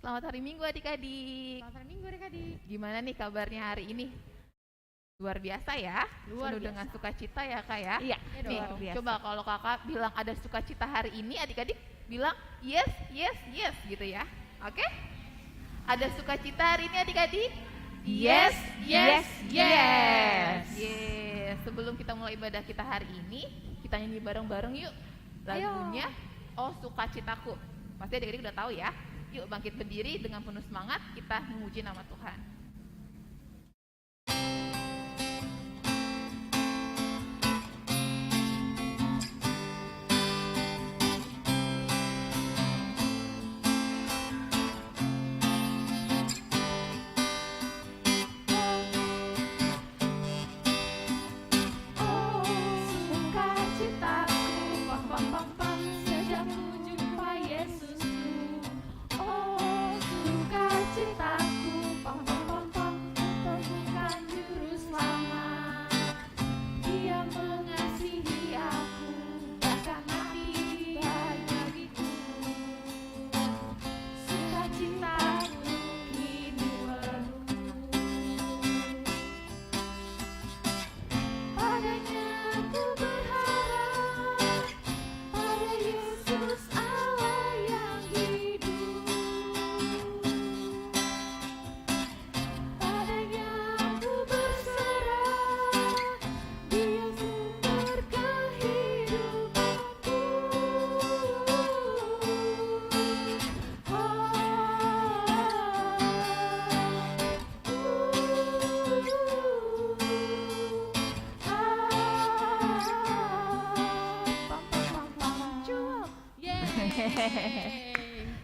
Selamat hari Minggu adik-adik. Selamat hari Minggu adik-adik. Gimana nih kabarnya hari ini? Luar biasa ya? Luar Penuh biasa. dengan sukacita ya kak ya? Iya, Nih, luar biasa. coba kalau kakak bilang ada sukacita hari ini, adik-adik bilang yes, yes, yes gitu ya. Oke? Ada sukacita hari ini adik-adik? Yes, yes, yes. Yes. Sebelum kita mulai ibadah kita hari ini, kita nyanyi bareng-bareng yuk. Lagunya Oh Sukacitaku. Pasti adik-adik udah tahu ya. Yuk bangkit berdiri dengan penuh semangat kita memuji nama Tuhan.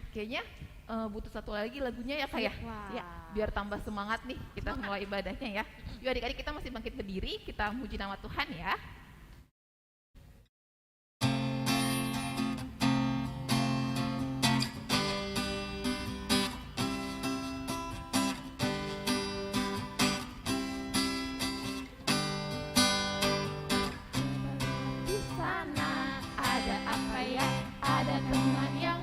Kayaknya butuh satu lagi lagunya ya kak ya? Ya, biar tambah semangat nih kita mulai ibadahnya ya. Yuk adik-adik kita masih bangkit berdiri, kita muji nama Tuhan ya. Di sana ada apa ya? Ada teman yang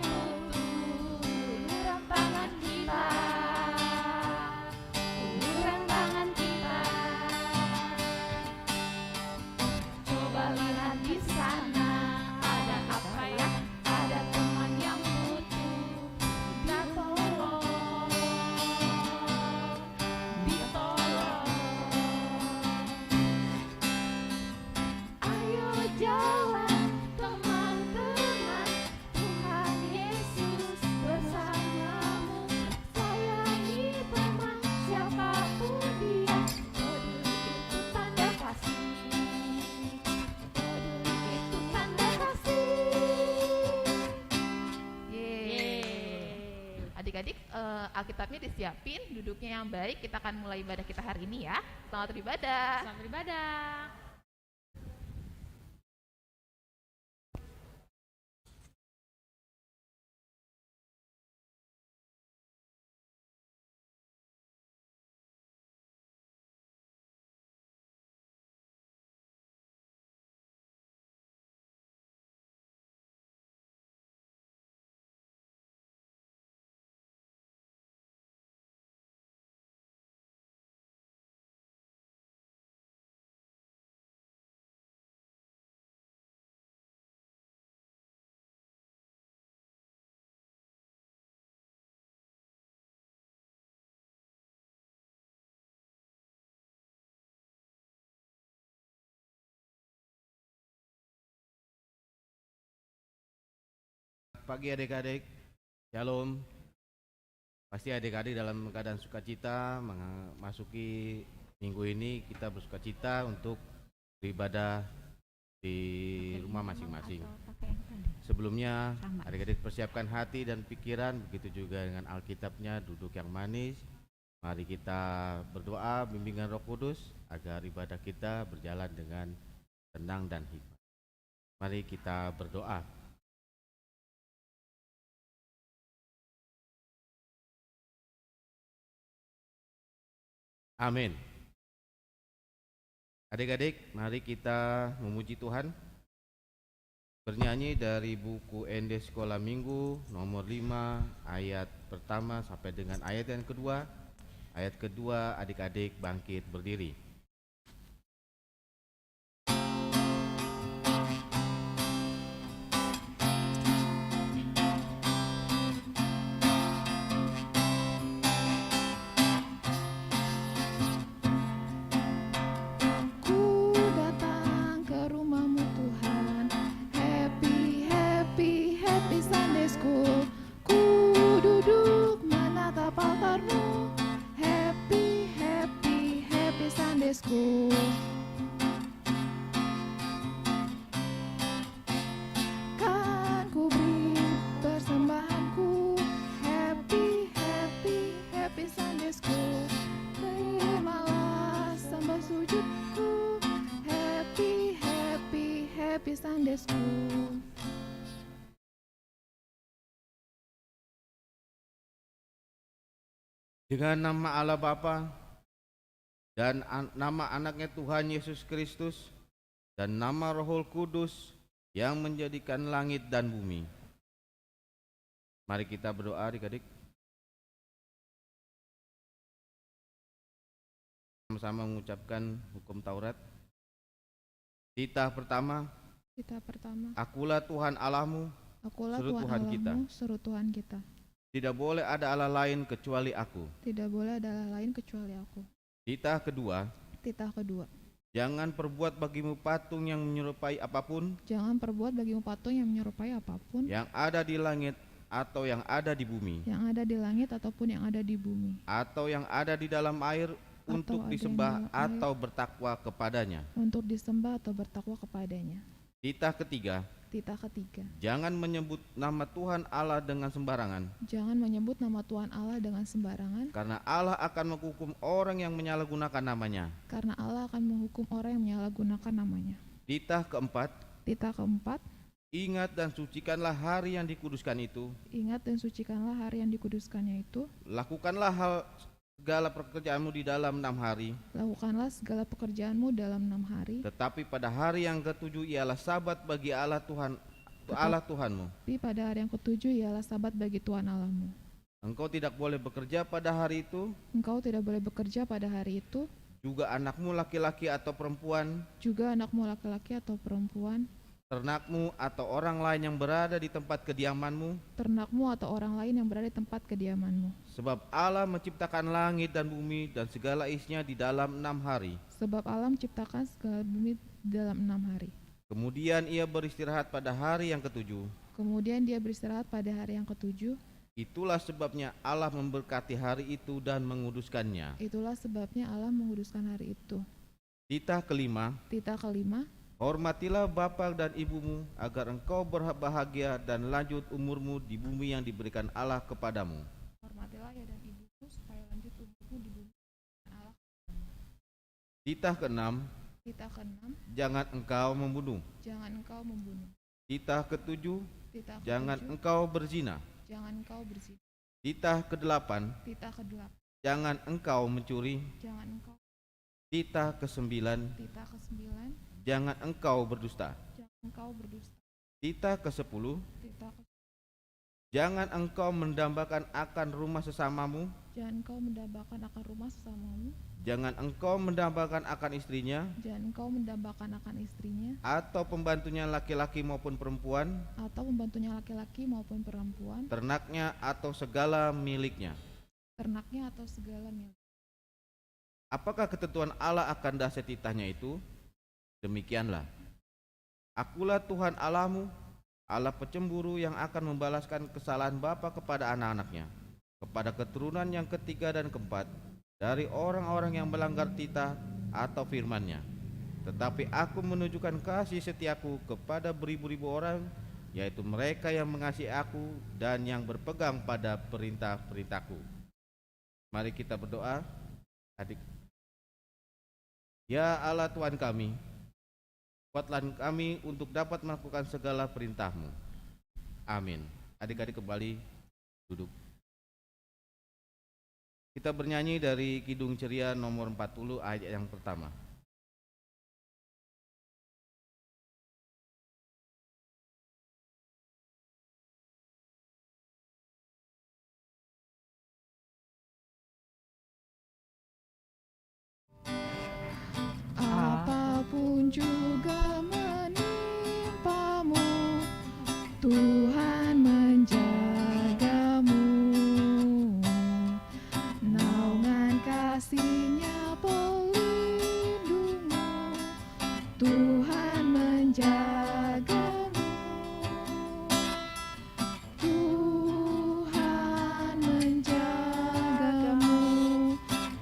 adik-adik Alkitabnya disiapin, duduknya yang baik, kita akan mulai ibadah kita hari ini ya. Selamat beribadah. Selamat beribadah. Pagi adik-adik, shalom. Pasti adik-adik dalam keadaan sukacita memasuki minggu ini kita bersukacita untuk beribadah di rumah masing-masing. Sebelumnya adik-adik persiapkan hati dan pikiran, begitu juga dengan Alkitabnya, duduk yang manis. Mari kita berdoa bimbingan Roh Kudus agar ibadah kita berjalan dengan tenang dan hikmat. Mari kita berdoa. Amin. Adik-adik, mari kita memuji Tuhan. Bernyanyi dari buku ND Sekolah Minggu nomor 5 ayat pertama sampai dengan ayat yang kedua. Ayat kedua, adik-adik bangkit berdiri. Ku datang ke rumah-Mu Tuhan, happy, happy, happy Sunday School. Ku duduk menatap altar-Mu, happy, happy, happy Sunday School. Kan ku beri persembahanku, happy, happy, happy Sunday School. Terimalah sembah sujudku, happy, happy, happy Sunday School. Dengan nama Allah Bapa dan nama anaknya Tuhan Yesus Kristus dan nama Roh Kudus yang menjadikan langit dan bumi. Mari kita berdoa adik-adik. Sama-sama mengucapkan hukum Taurat. Titah pertama, Kita pertama, Akulah Tuhan Allahmu, Akulah seru Tuhan Tuhan kita. Allahmu, seru Tuhan kita. Tidak boleh ada Allah lain kecuali Aku. Tidak boleh ada Allah lain kecuali Aku. Titah kedua, Titah kedua, jangan perbuat bagimu patung yang menyerupai apapun jangan perbuat bagimu patung yang menyerupai apapun yang ada di langit atau yang ada di bumi yang ada di langit ataupun yang ada di bumi, atau yang ada di dalam air untuk ada yang disembah di dalam air. atau bertakwa kepadanya. untuk disembah atau bertakwa kepadanya. Titah ketiga, Titah ketiga, jangan menyebut nama Tuhan Allah dengan sembarangan, jangan menyebut nama Tuhan Allah dengan sembarangan, karena Allah akan menghukum orang yang menyalahgunakan namanya. karena Allah akan menghukum orang yang menyalahgunakan namanya. Titah keempat, Titah keempat, ingat dan sucikanlah hari yang dikuduskan itu. ingat dan sucikanlah hari yang dikuduskannya itu. Lakukanlah hal segala pekerjaanmu di dalam 6 hari, Lakukanlah segala pekerjaanmu dalam 6 hari, tetapi pada hari yang ketujuh ialah sabat bagi Allah Tuhanmu. tapi pada hari yang ketujuh ialah sabat bagi Tuhan Allahmu. Engkau tidak boleh bekerja pada hari itu, Engkau tidak boleh bekerja pada hari itu, juga anakmu laki-laki atau perempuan, juga anakmu laki-laki atau perempuan, ternakmu atau orang lain yang berada di tempat kediamanmu, ternakmu atau orang lain yang berada di tempat kediamanmu. sebab Allah menciptakan langit dan bumi dan segala isinya di dalam 6 hari. Sebab Allah menciptakan segala bumi dalam 6 hari. Kemudian ia beristirahat pada hari yang ketujuh. Kemudian dia beristirahat pada hari yang ketujuh. Itulah sebabnya Allah memberkati hari itu dan menguduskannya. Itulah sebabnya Allah menguduskan hari itu. Titah kelima, Titah kelima, hormatilah bapa dan ibumu agar engkau berbahagia dan lanjut umurmu di bumi yang diberikan Allah kepadamu. hormatilah ayah dan ibumu supaya lanjut umurmu di bumi Allah. Titah keenam, Titah keenam, jangan engkau membunuh. jangan engkau membunuh. Titah ketujuh, Titah jangan ketujuh, engkau berzina. jangan engkau berzina. Titah kedelapan, Titah kedelapan, jangan engkau mencuri. jangan engkau. Titah kesembilan, Titah kesembilan, jangan engkau berdusta. jangan engkau berdusta. Titah kesepuluh, Titah jangan engkau mendambakan akan rumah sesamamu. jangan engkau mendambakan akan rumah sesamamu, Jangan engkau mendambakan akan istrinya jangan engkau mendambakan akan istrinya atau pembantunya laki-laki maupun perempuan, atau pembantunya laki-laki maupun perempuan, ternaknya atau segala miliknya. ternaknya atau segala milik. Apakah ketentuan Allah akan dasar titahnya itu? Demikianlah. Akulah Tuhan Allahmu, Allah pecemburu yang akan membalaskan kesalahan bapa kepada anak-anaknya, kepada keturunan yang ketiga dan keempat dari orang-orang yang melanggar titah atau firman-Nya. Tetapi aku menunjukkan kasih setiaku kepada beribu-ribu orang, yaitu mereka yang mengasihi aku dan yang berpegang pada perintah-perintahku. Mari kita berdoa, adik. Ya Allah Tuhan kami, kuatlah kami untuk dapat melakukan segala perintah-Mu. Amin. Adik-adik kembali duduk. Kita bernyanyi dari Kidung Ceria nomor 40 ayat yang pertama. pun juga menimpamu. Tuhan menjagamu, naungan kasih-Nya pelindungmu. Tuhan menjagamu, Tuhan menjagamu,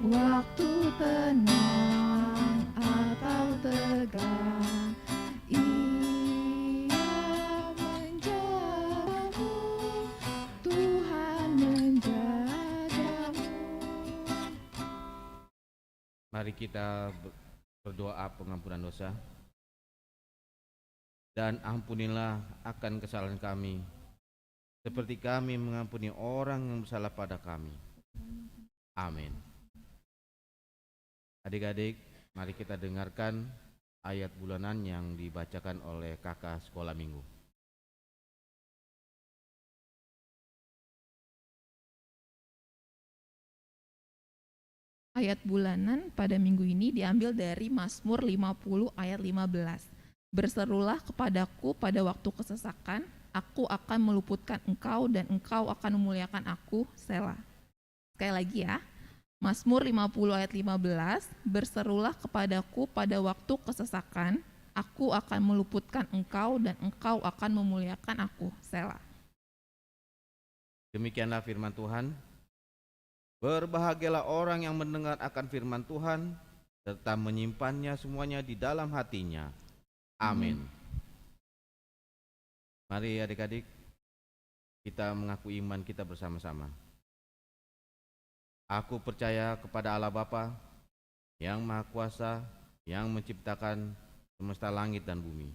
waktu tenang atau tegang, Ia menjagamu, Tuhan menjagamu. Mari kita berdoa pengampunan dosa. Dan ampunilah akan kesalahan kami, seperti kami mengampuni orang yang bersalah pada kami. Amin. Adik-adik, mari kita dengarkan ayat bulanan yang dibacakan oleh kakak sekolah minggu. Ayat bulanan pada minggu ini diambil dari Mazmur 50 ayat 15. Berserulah kepadaku pada waktu kesesakan, aku akan meluputkan engkau dan engkau akan memuliakan aku, Selah. Sekali lagi ya, Mazmur 50 ayat 15, berserulah kepadaku pada waktu kesesakan, aku akan meluputkan engkau dan engkau akan memuliakan aku, Selah. Demikianlah firman Tuhan. Berbahagialah orang yang mendengar akan firman Tuhan, serta menyimpannya semuanya di dalam hatinya. Amin. Mari adik-adik, kita mengaku iman kita bersama-sama. Aku percaya kepada Allah Bapa, yang Maha Kuasa, yang menciptakan semesta langit dan bumi.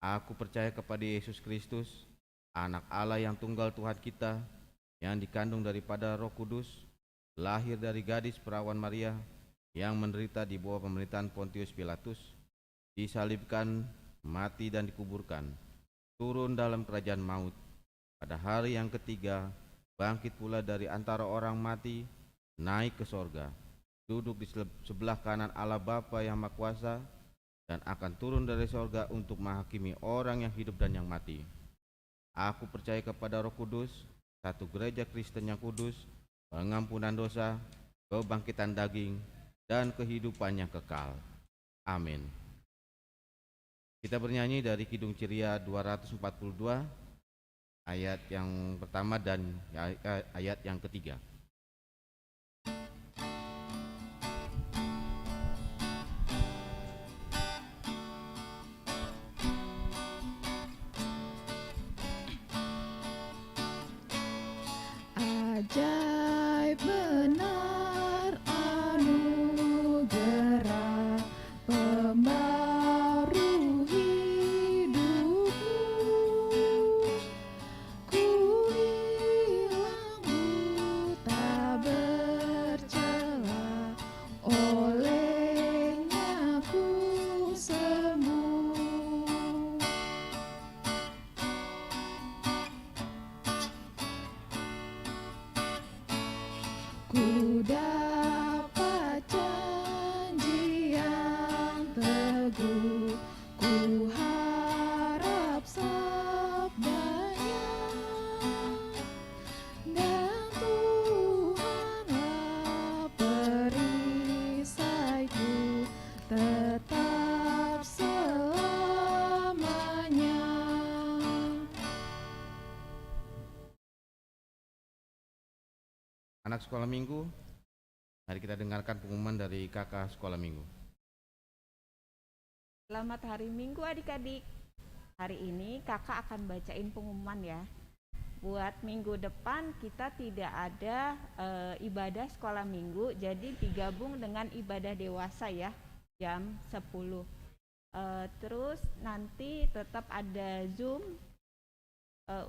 Aku percaya kepada Yesus Kristus, Anak Allah yang tunggal Tuhan kita, yang dikandung daripada Roh Kudus, lahir dari gadis perawan Maria, yang menderita di bawah pemerintahan Pontius Pilatus, disalibkan, mati dan dikuburkan, turun dalam kerajaan maut, pada hari yang ketiga bangkit pula dari antara orang mati, naik ke sorga, duduk di sebelah kanan Allah Bapa yang Maha Kuasa, dan akan turun dari sorga untuk menghakimi orang yang hidup dan yang mati. Aku percaya kepada Roh Kudus, satu gereja Kristen yang kudus, pengampunan dosa, kebangkitan daging, dan kehidupan yang kekal. Amin. Kita bernyanyi dari Kidung Ceria 242, ayat yang pertama dan ayat yang ketiga. Ajaib benar anugerah pembaru hidupku, ku hilang buta bercela, olehnya ku sembuh. Ku dapat janji yang teguh, ku harap sabdanya, dan Tuhanlah perisaiku tetap selamanya. Anak sekolah minggu, mari kita dengarkan pengumuman dari kakak sekolah minggu. Selamat hari Minggu adik-adik. Hari ini kakak akan bacain pengumuman ya. Buat minggu depan kita tidak ada ibadah sekolah minggu, jadi digabung dengan ibadah dewasa ya, jam 10. Terus nanti tetap ada Zoom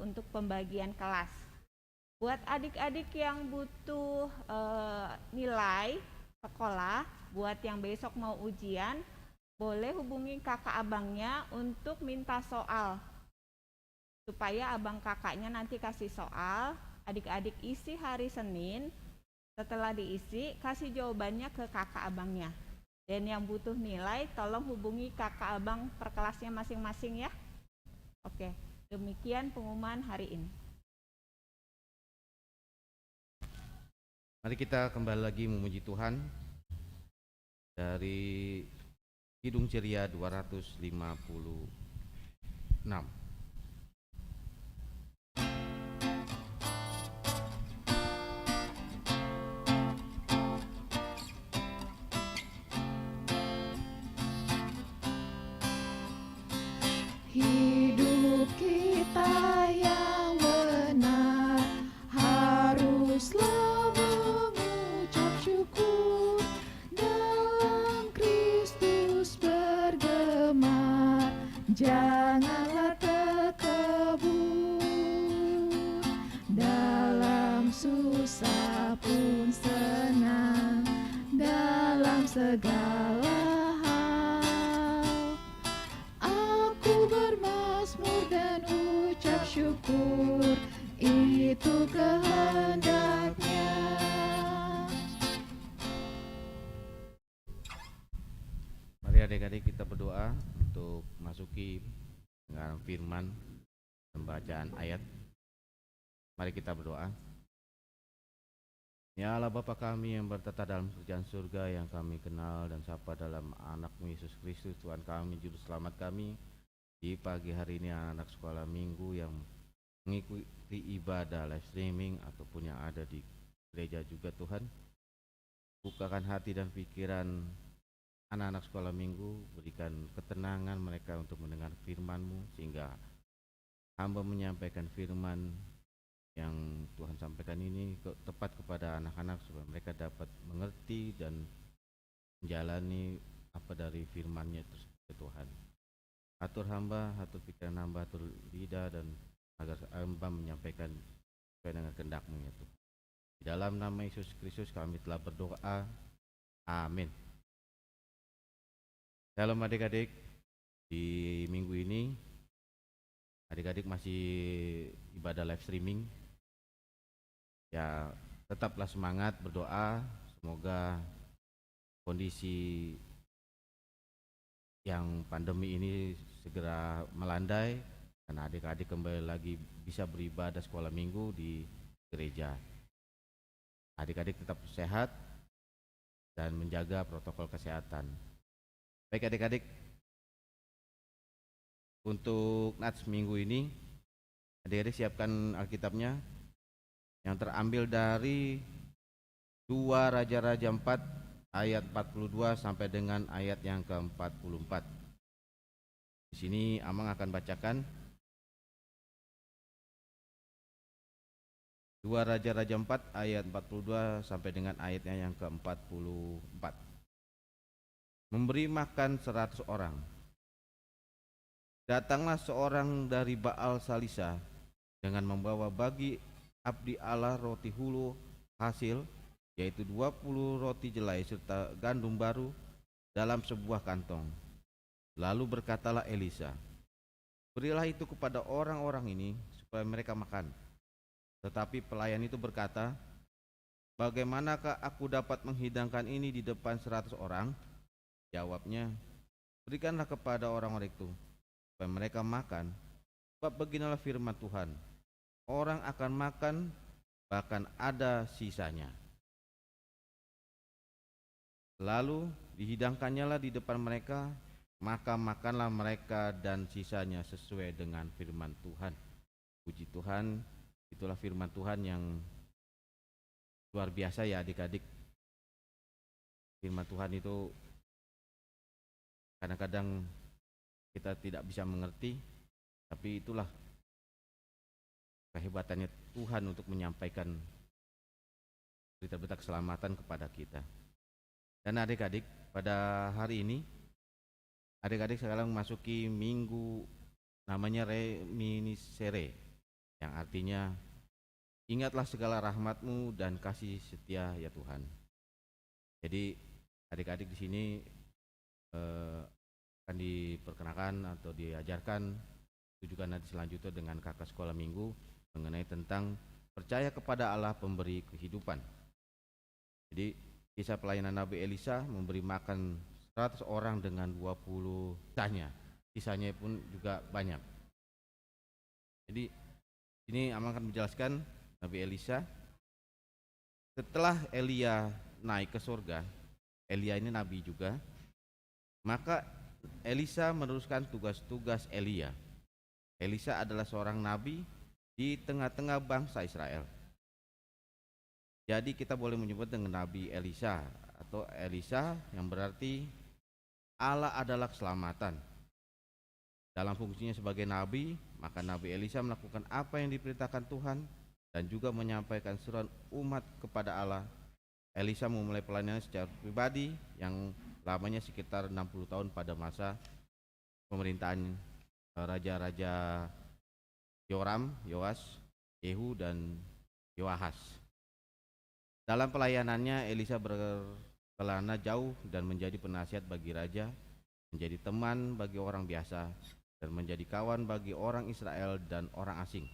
untuk pembagian kelas. Buat adik-adik yang butuh nilai sekolah, buat yang besok mau ujian, boleh hubungi kakak abangnya untuk minta soal. Supaya abang kakaknya nanti kasih soal, adik-adik isi hari Senin, setelah diisi kasih jawabannya ke kakak abangnya. Dan yang butuh nilai tolong hubungi kakak abang per kelasnya masing-masing ya. Oke, demikian pengumuman hari ini. Mari kita kembali lagi memuji Tuhan dari Kidung Ceria 256. Hidup kita yang benar haruslah mengucap syukur, dalam Kristus bergemar, janganlah terkebur, dalam susah pun senang, dalam segala syukur, itu kehendaknya. Mari adik-adik kita berdoa untuk masuki dengan firman pembacaan ayat. Mari kita berdoa. Ya Allah Bapa kami yang bertata dalam kerajaan surga, yang kami kenal dan sapa dalam anak-Mu Yesus Kristus, Tuhan kami, Juru Selamat kami. Di pagi hari ini anak sekolah minggu yang mengikuti ibadah live streaming ataupun yang ada di gereja juga, Tuhan, bukakan hati dan pikiran anak-anak sekolah minggu, berikan ketenangan mereka untuk mendengar firman-Mu, sehingga hamba menyampaikan firman yang Tuhan sampaikan ini tepat kepada anak-anak, supaya mereka dapat mengerti dan menjalani apa dari firman-Nya tersebut, Tuhan. Atur hamba, atur pikiran hamba, atur lidah, dan agar hamba menyampaikan sesuai dengan kehendak-Mu ya Tuhan. Di dalam nama Yesus Kristus kami telah berdoa. Amin. Shalom adik-adik. Di minggu ini adik-adik masih ibadah live streaming. Ya, tetaplah semangat berdoa, semoga kondisi yang pandemi ini segera melandai dan adik-adik kembali lagi bisa beribadah sekolah minggu di gereja. Adik-adik tetap sehat dan menjaga protokol kesehatan. Baik adik-adik, untuk Nats minggu ini adik-adik siapkan Alkitabnya yang terambil dari 2 Raja-Raja 4 ayat 42 sampai dengan ayat yang ke-44. Di sini Amang akan bacakan 2 Raja-Raja 4 ayat 42 sampai dengan ayatnya yang ke-44. Memberi makan 100 orang. Datanglah seorang dari Baal Salisa dengan membawa bagi abdi Allah roti hulu hasil, yaitu 20 roti jelai serta gandum baru dalam sebuah kantong. Lalu berkatalah Elisa, berilah itu kepada orang-orang ini supaya mereka makan. Tetapi pelayan itu berkata, bagaimanakah aku dapat menghidangkan ini di depan 100 orang? Jawabnya, berikanlah kepada orang-orang itu supaya mereka makan. Sebab beginilah firman Tuhan, orang akan makan bahkan ada sisanya. Lalu dihidangkannya lah di depan mereka, maka makanlah mereka dan sisanya sesuai dengan firman Tuhan. Puji Tuhan, itulah firman Tuhan yang luar biasa ya adik-adik. Firman Tuhan itu kadang-kadang kita tidak bisa mengerti, tapi itulah kehebatannya Tuhan untuk menyampaikan berita-berita keselamatan kepada kita. Dan adik-adik, pada hari ini adik-adik sekarang memasuki minggu namanya Reminiscere, yang artinya ingatlah segala rahmat-Mu dan kasih setia ya Tuhan. Jadi adik-adik di sini akan diperkenakan atau diajarkan itu juga nanti selanjutnya dengan kakak sekolah minggu mengenai tentang percaya kepada Allah pemberi kehidupan. Jadi kisah pelayanan Nabi Elisa memberi makan 100 orang dengan 20 sisanya pun juga banyak. Jadi ini Amal akan menjelaskan Nabi Elisa. Setelah Elia naik ke surga, Elia ini nabi juga, maka Elisa meneruskan tugas-tugas Elia. Elisa adalah seorang nabi di tengah-tengah bangsa Israel. Jadi kita boleh menyebut dengan Nabi Elisa atau Elisa yang berarti Allah adalah keselamatan. Dalam fungsinya sebagai nabi, maka Nabi Elisa melakukan apa yang diperintahkan Tuhan dan juga menyampaikan seruan umat kepada Allah. Elisa memulai pelayanan secara pribadi yang lamanya sekitar 60 tahun pada masa pemerintahan raja-raja Yoram, Yoas, Yehu, dan Yoahas. Dalam pelayanannya, Elisa berkelana jauh dan menjadi penasihat bagi raja, menjadi teman bagi orang biasa, dan menjadi kawan bagi orang Israel dan orang asing.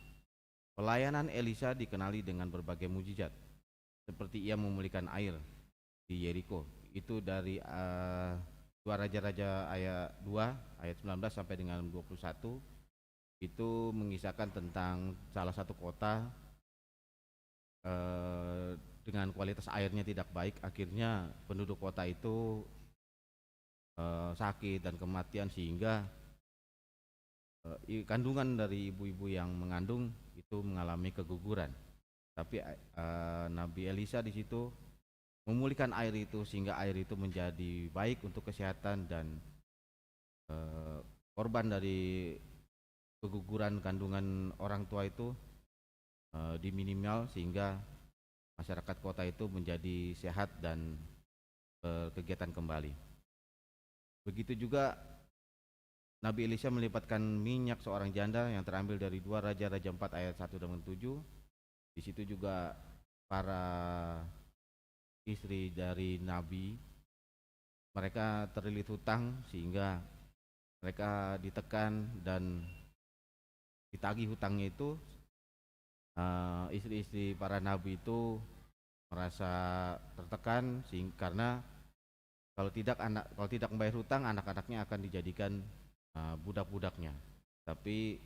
Pelayanan Elisa dikenali dengan berbagai mujizat, seperti ia memulihkan air di Yeriko. Itu dari 2 Raja-Raja ayat 2 ayat 19 sampai dengan 21. Itu mengisahkan tentang salah satu kota dengan kualitas airnya tidak baik, akhirnya penduduk kota itu sakit dan kematian, sehingga kandungan dari ibu-ibu yang mengandung itu mengalami keguguran. Tapi Nabi Elisa di situ memulihkan air itu sehingga air itu menjadi baik untuk kesehatan, dan korban dari keguguran kandungan orang tua itu diminimal, sehingga masyarakat kota itu menjadi sehat dan berkegiatan kembali. Begitu juga Nabi Elisa melipatkan minyak seorang janda yang terambil dari 2 Raja-Raja 4 ayat 1 dan 7. Di situ juga para istri dari Nabi, mereka terlilit hutang sehingga mereka ditekan dan ditagih hutangnya itu. Istri-istri para Nabi itu merasa tertekan karena kalau tidak membayar hutang, anak-anaknya akan dijadikan budak-budaknya. Tapi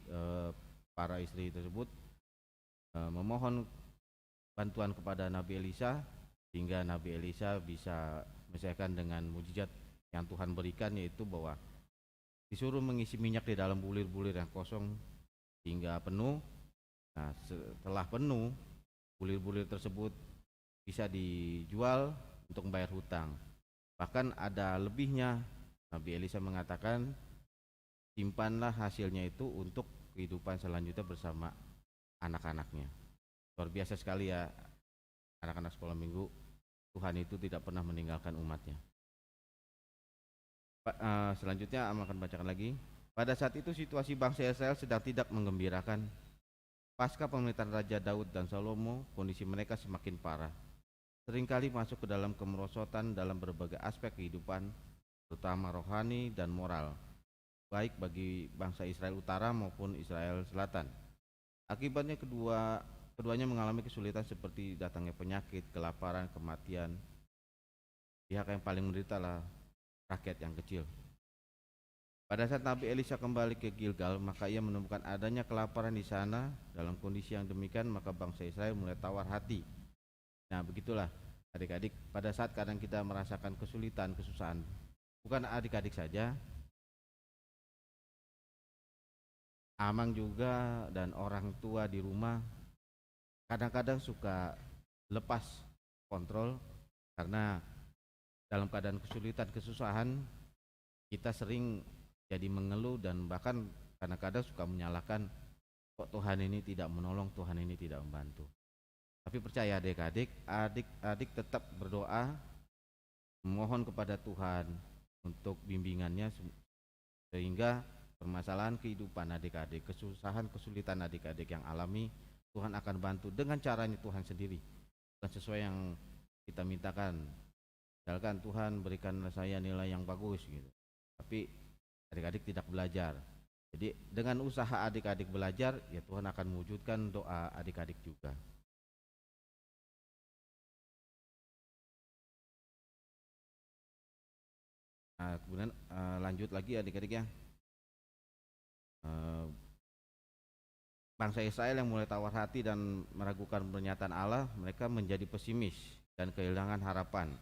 para istri tersebut memohon bantuan kepada Nabi Elisa, sehingga Nabi Elisa bisa menyelesaikan dengan mujizat yang Tuhan berikan, yaitu bahwa disuruh mengisi minyak di dalam bulir-bulir yang kosong hingga penuh. Nah, setelah penuh, bulir-bulir tersebut bisa dijual untuk membayar hutang. Bahkan ada lebihnya. Nabi Elisa mengatakan, simpanlah hasilnya itu untuk kehidupan selanjutnya bersama anak-anaknya. Luar biasa sekali ya, anak-anak sekolah minggu. Tuhan itu tidak pernah meninggalkan umatnya. Selanjutnya Amal akan bacakan lagi. Pada saat itu situasi bangsa Israel sedang tidak menggembirakan. Pasca pemerintahan Raja Daud dan Salomo, kondisi mereka semakin parah. Seringkali masuk ke dalam kemerosotan dalam berbagai aspek kehidupan, terutama rohani dan moral, baik bagi bangsa Israel Utara maupun Israel Selatan. Akibatnya keduanya mengalami kesulitan seperti datangnya penyakit, kelaparan, kematian. Pihak yang paling menderita adalah rakyat yang kecil. Pada saat Nabi Elisa kembali ke Gilgal, maka ia menemukan adanya kelaparan di sana. Dalam kondisi yang demikian, maka bangsa Israel mulai tawar hati. Nah, begitulah adik-adik, pada saat kadang kita merasakan kesulitan, kesusahan, bukan adik-adik saja, Amang juga dan orang tua di rumah kadang-kadang suka lepas kontrol, karena dalam keadaan kesulitan, kesusahan, kita sering jadi mengeluh dan bahkan kadang-kadang suka menyalahkan, kok Tuhan ini tidak menolong, Tuhan ini tidak membantu. Tapi percaya adik-adik, adik-adik tetap berdoa, memohon kepada Tuhan untuk bimbingannya, sehingga permasalahan kehidupan adik-adik, kesusahan, kesulitan adik-adik yang alami, Tuhan akan bantu dengan caranya Tuhan sendiri, bukan sesuai yang kita mintakan. Misalkan Tuhan berikan saya nilai yang bagus gitu, tapi adik-adik tidak belajar. Jadi dengan usaha adik-adik belajar, ya Tuhan akan mewujudkan doa adik-adik juga. Nah, Kemudian lanjut lagi adik-adik ya. Eh, Bangsa Israel yang mulai tawar hati dan meragukan pernyataan Allah, mereka menjadi pesimis dan kehilangan harapan.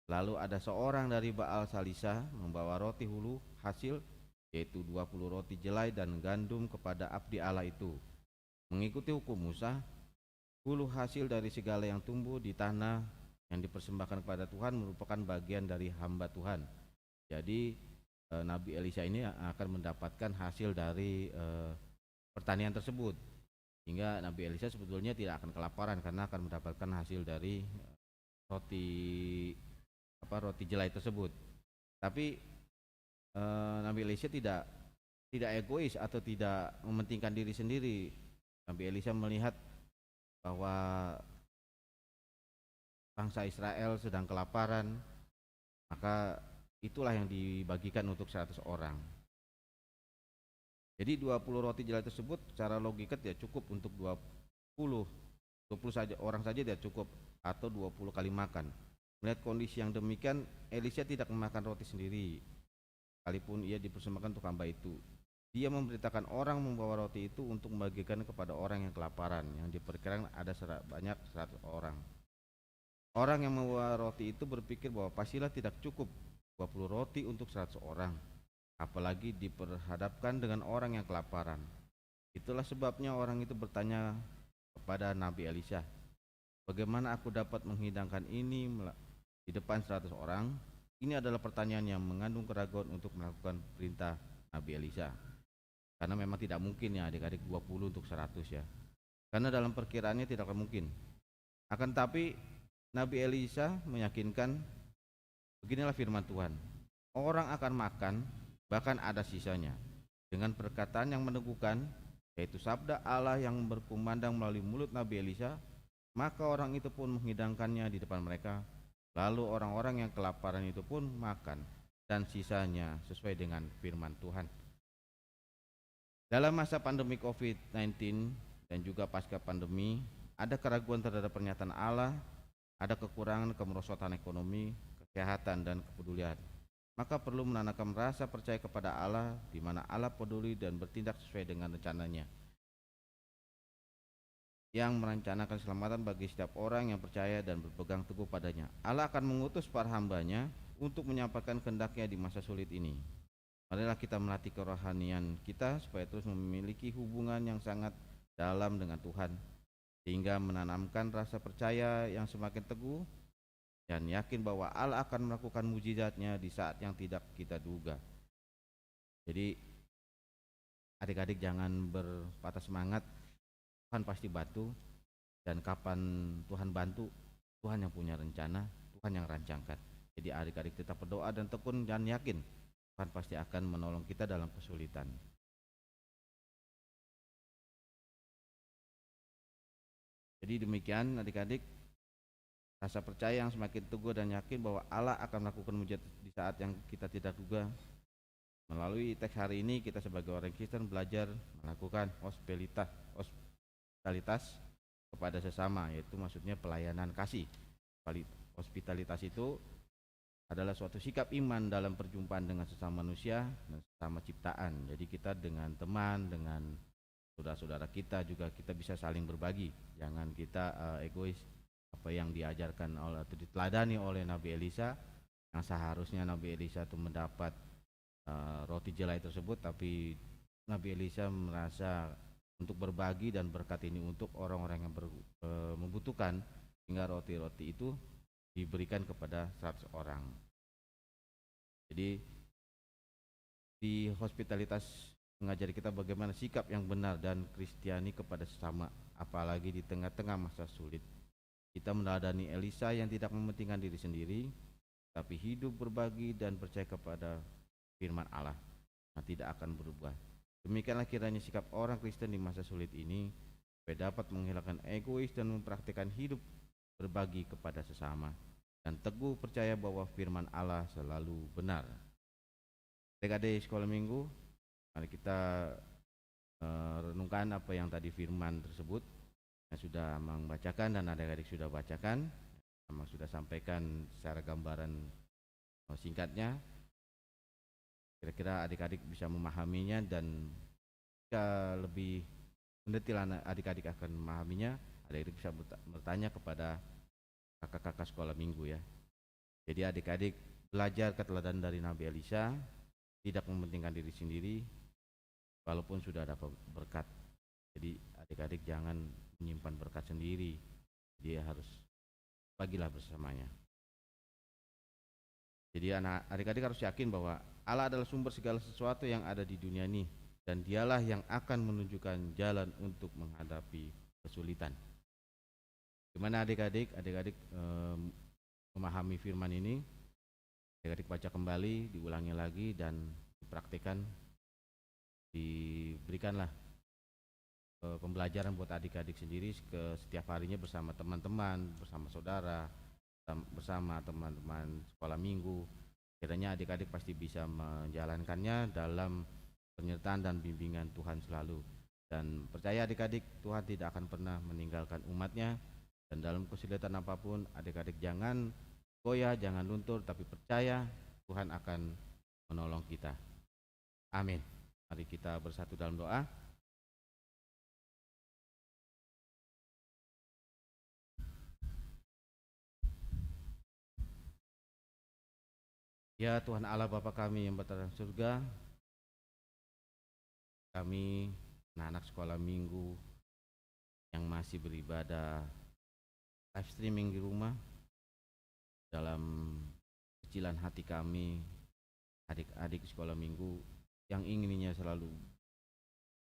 Lalu ada seorang dari Baal Salisa membawa roti hulu hasil, yaitu 20 roti jelai dan gandum kepada abdi Allah itu. Mengikuti hukum Musa, hulu hasil dari segala yang tumbuh di tanah yang dipersembahkan kepada Tuhan merupakan bagian dari hamba Tuhan. Jadi Nabi Elisa ini akan mendapatkan hasil dari pertanian tersebut, hingga Nabi Elisa sebetulnya tidak akan kelaparan karena akan mendapatkan hasil dari roti roti jelai tersebut. Tapi Nabi Elisa tidak egois atau tidak mementingkan diri sendiri. Nabi Elisa melihat bahwa bangsa Israel sedang kelaparan, maka itulah yang dibagikan untuk 100 orang. Jadi 20 roti jelai tersebut secara logika tidak cukup untuk 20 saja orang saja tidak cukup, atau 20 kali makan. Melihat kondisi yang demikian, Elisa tidak memakan roti sendiri, sekalipun ia dipersembahkan untuk hamba itu. Dia memberitakan orang membawa roti itu untuk membagikan kepada orang yang kelaparan, yang diperkirakan ada banyak 100 orang. Orang yang membawa roti itu berpikir bahwa pastilah tidak cukup 20 roti untuk 100 orang, apalagi diperhadapkan dengan orang yang kelaparan. Itulah sebabnya orang itu bertanya kepada Nabi Elisa, bagaimana aku dapat menghidangkan ini di depan 100 orang? Ini adalah pertanyaan yang mengandung keraguan untuk melakukan perintah Nabi Elisa, karena memang tidak mungkin ya adik-adik 20 untuk 100 ya, karena dalam perkiraannya tidak akan mungkin. Akan tetapi Nabi Elisa meyakinkan, beginilah firman Tuhan, orang akan makan bahkan ada sisanya. Dengan perkataan yang meneguhkan, yaitu sabda Allah yang berkumandang melalui mulut Nabi Elisa, maka orang itu pun menghidangkannya di depan mereka. Lalu orang-orang yang kelaparan itu pun makan, dan sisanya sesuai dengan firman Tuhan. Dalam masa pandemi COVID-19 dan juga pasca pandemi, ada keraguan terhadap pernyataan Allah, ada kekurangan kemerosotan ekonomi, kesehatan, dan kepedulian. Maka perlu menanamkan rasa percaya kepada Allah, di mana Allah peduli dan bertindak sesuai dengan rencananya, yang merencanakan keselamatan bagi setiap orang yang percaya dan berpegang teguh padanya. Allah akan mengutus para hambanya untuk menyampaikan kehendaknya di masa sulit ini. Marilah kita melatih kerohanian kita supaya terus memiliki hubungan yang sangat dalam dengan Tuhan, sehingga menanamkan rasa percaya yang semakin teguh dan yakin bahwa Allah akan melakukan mujizatnya di saat yang tidak kita duga. Jadi adik-adik jangan berpatah semangat, Tuhan pasti bantu, dan kapan Tuhan bantu, Tuhan yang punya rencana, Tuhan yang rancangkan. Jadi adik-adik tetap berdoa dan tekun dan yakin Tuhan pasti akan menolong kita dalam kesulitan. Jadi demikian adik-adik, rasa percaya yang semakin teguh dan yakin bahwa Allah akan melakukan mujizat di saat yang kita tidak duga. Melalui teks hari ini kita sebagai orang Kristen belajar melakukan hospitalitas kepada sesama, yaitu maksudnya pelayanan kasih. Hospitalitas itu adalah suatu sikap iman dalam perjumpaan dengan sesama manusia dan sesama ciptaan. Jadi kita dengan teman, dengan saudara-saudara kita juga kita bisa saling berbagi. Jangan kita egois. Apa yang diajarkan atau diteladani oleh Nabi Elisa, yang seharusnya Nabi Elisa itu mendapat roti jelai tersebut, tapi Nabi Elisa merasa untuk berbagi dan berkat ini untuk orang-orang yang membutuhkan, hingga roti-roti itu diberikan kepada 100 orang. Jadi di hospitalitas mengajari kita bagaimana sikap yang benar dan Kristiani kepada sesama, apalagi di tengah-tengah masa sulit. Kita meneladani Elisa yang tidak mementingkan diri sendiri, tapi hidup berbagi dan percaya kepada firman Allah, yang tidak akan berubah. Demikianlah kiranya sikap orang Kristen di masa sulit ini, supaya dapat menghilangkan egois dan mempraktikkan hidup berbagi kepada sesama, dan teguh percaya bahwa firman Allah selalu benar. Adik-adik sekolah minggu, mari kita renungkan apa yang tadi firman tersebut yang sudah membacakan dan adik-adik sudah bacakan, memang sudah sampaikan secara gambaran singkatnya. Kira-kira adik-adik bisa memahaminya, dan jika lebih mendetail adik-adik akan memahaminya, adik-adik bisa bertanya kepada kakak-kakak sekolah minggu ya. Jadi adik-adik belajar keteladanan dari Nabi Elisa, tidak mementingkan diri sendiri walaupun sudah dapat berkat. Jadi adik-adik jangan menyimpan berkat sendiri, dia harus bagilah bersamanya. Jadi adik-adik harus yakin bahwa Allah adalah sumber segala sesuatu yang ada di dunia ini, dan dialah yang akan menunjukkan jalan untuk menghadapi kesulitan. Gimana adik-adik memahami firman ini? Adik-adik baca kembali, diulangi lagi, dan dipraktikkan. Diberikanlah pembelajaran buat adik-adik sendiri ke setiap harinya bersama teman-teman, bersama saudara, bersama teman-teman sekolah minggu. Kiranya adik-adik pasti bisa menjalankannya dalam penyertaan dan bimbingan Tuhan selalu. Dan percaya adik-adik, Tuhan tidak akan pernah meninggalkan umatnya. Dan dalam kesulitan apapun, adik-adik jangan goyah, jangan luntur, tapi percaya Tuhan akan menolong kita. Amin. Mari kita bersatu dalam doa. Ya Tuhan Allah Bapa kami yang berada di surga, kami anak-anak sekolah minggu yang masih beribadah live streaming di rumah, dalam kecilan hati kami, adik-adik sekolah minggu yang inginnya selalu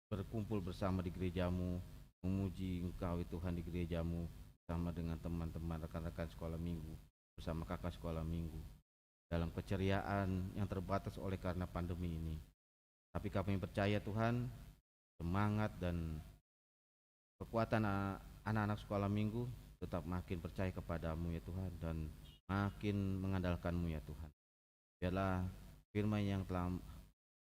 berkumpul bersama di gerejamu, memuji Engkau Tuhan di gerejamu, bersama dengan teman-teman rekan-rekan sekolah minggu, bersama kakak sekolah minggu, dalam keceriaan yang terbatas oleh karena pandemi ini. Tapi kami percaya Tuhan, semangat dan kekuatan anak-anak sekolah minggu tetap makin percaya kepadamu ya Tuhan, dan makin mengandalkanmu ya Tuhan. Biarlah firman yang telah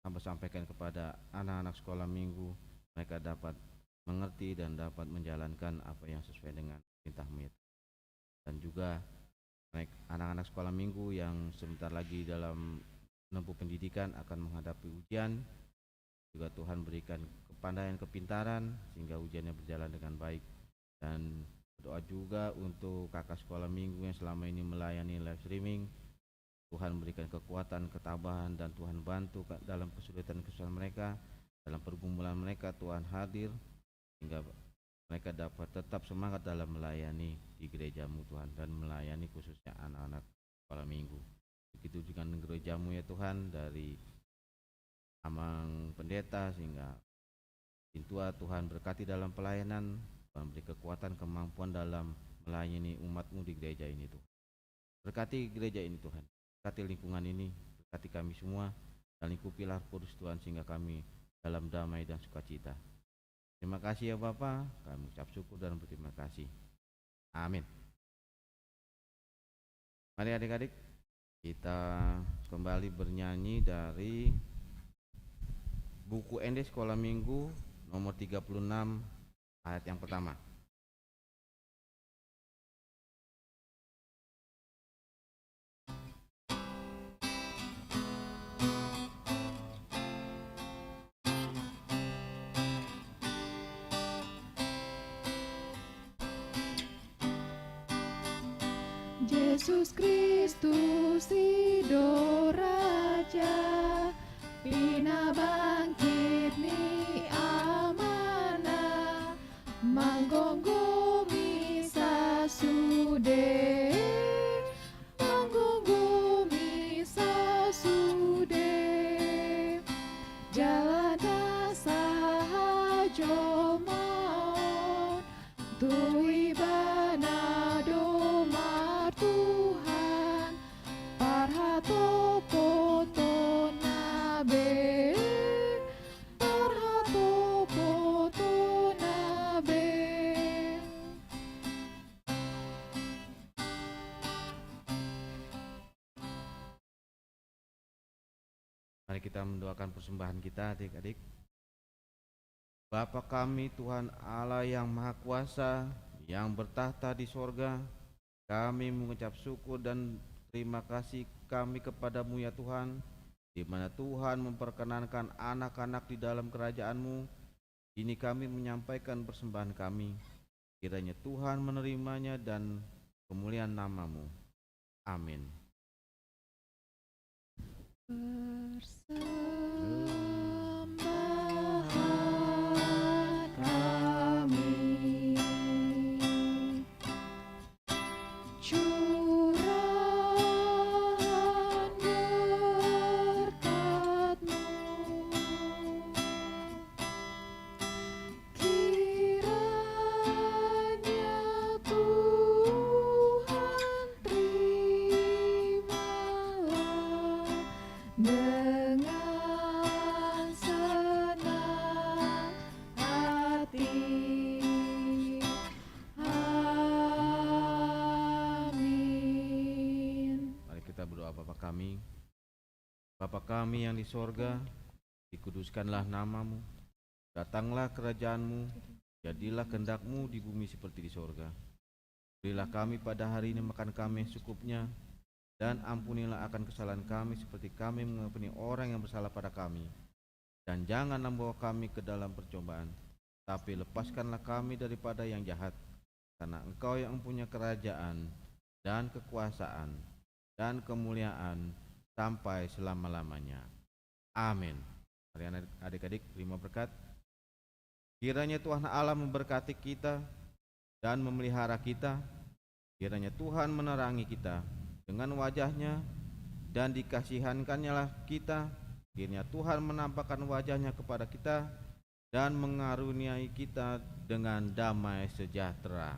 Hamba sampaikan kepada anak-anak sekolah minggu, mereka dapat mengerti dan dapat menjalankan apa yang sesuai dengan perintah-Mu ya Tuhan. Dan juga anak-anak sekolah minggu yang sebentar lagi dalam menempuh pendidikan akan menghadapi ujian, juga Tuhan berikan kepandaian, kepintaran sehingga ujiannya berjalan dengan baik. Dan berdoa juga untuk kakak sekolah minggu yang selama ini melayani live streaming, Tuhan berikan kekuatan, ketabahan, dan Tuhan bantu dalam kesulitan-kesulitan mereka, dalam pergumulan mereka Tuhan hadir, sehingga mereka dapat tetap semangat dalam melayani di gerejamu Tuhan, dan melayani khususnya anak-anak sekolah minggu. Begitu juga dengan gerejamu ya Tuhan, dari Amang Pendeta sehingga Pintua, Tuhan berkati dalam pelayanan, Tuhan beri kekuatan, kemampuan dalam melayani umat-Mu di gereja ini Tuhan. Berkati gereja ini Tuhan, berkati lingkungan ini, berkati kami semua, dan lingkupilah kudus Tuhan sehingga kami dalam damai dan sukacita. Terima kasih ya Bapa, kami ucap syukur dan berterima kasih. Amin. Mari adik-adik, kita kembali bernyanyi dari buku ND Sekolah Minggu nomor 36 ayat yang pertama. Yesus Kristus Ido Raja, Pina bangkit ni amana, manggonggomi sasude, manggonggomi sasude, jalana sahajo maon, tui bana domar Tuhan, parhato poto nabe, parhato poto nabe. Mari kita mendoakan persembahan kita adik-adik. Bapa kami Tuhan Allah yang Maha Kuasa, yang bertahta di sorga, kami mengucap syukur dan terima kasih kami kepadamu ya Tuhan, di mana Tuhan memperkenankan anak-anak di dalam kerajaan-Mu. Ini kami menyampaikan persembahan kami. Kiranya Tuhan menerimanya dan kemuliaan nama-Mu. Amin. Persembahan kami, curahan berkat-Mu, kiranya Tuhan terimalah dengan senang hati. Amin. Mari kita berdoa. Bapa kami, Bapa kami yang di sorga, dikuduskanlah nama-Mu, datanglah kerajaan-Mu, jadilah kehendak-Mu di bumi seperti di sorga. Berilah kami pada hari ini makan kami yang secukupnya, dan ampunilah akan kesalahan kami seperti kami mengampuni orang yang bersalah pada kami. Dan janganlah membawa kami ke dalam percobaan, tapi lepaskanlah kami daripada yang jahat, karena Engkau yang mempunyai kerajaan dan kekuasaan dan kemuliaan sampai selama-lamanya. Amin. Mari adik-adik terima berkat. Kiranya Tuhan Allah memberkati kita dan memelihara kita. Kiranya Tuhan menerangi kita dengan wajah-Nya dan dikasihankan-Nya kita. Kiranya Tuhan menampakkan wajah-Nya kepada kita dan mengaruniai kita dengan damai sejahtera.